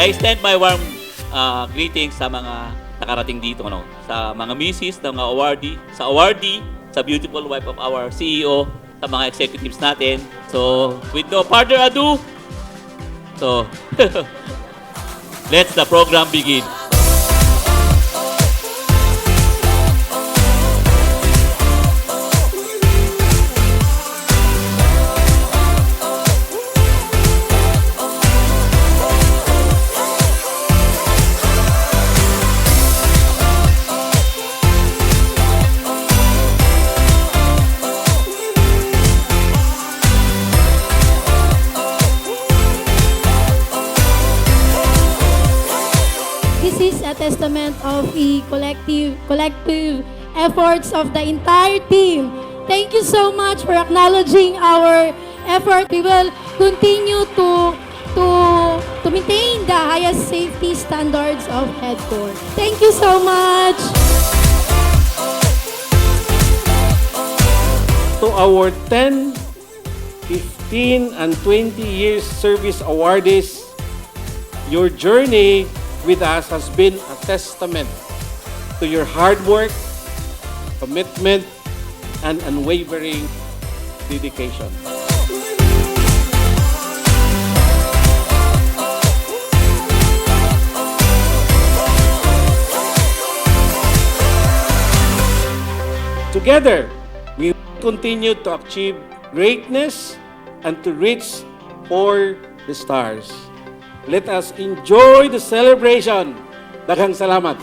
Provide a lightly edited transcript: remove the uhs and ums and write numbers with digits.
I extend my warm greetings sa mga nakarating dito, no? Sa mga misis, sa mga awardee, sa beautiful wife of our CEO, sa mga executives natin. So, with no further ado, so, let's the program begin. This is a testament of the collective efforts of the entire team. Thank you so much for acknowledging our effort. We will continue to maintain the highest safety standards of Hedcor. Thank you so much. To our 10, 15, and 20 years service awardees, your journey with us has been a testament to your hard work, commitment, and unwavering dedication. Together, we continue to achieve greatness and to reach for the stars. Let us enjoy the celebration. Daghang salamat.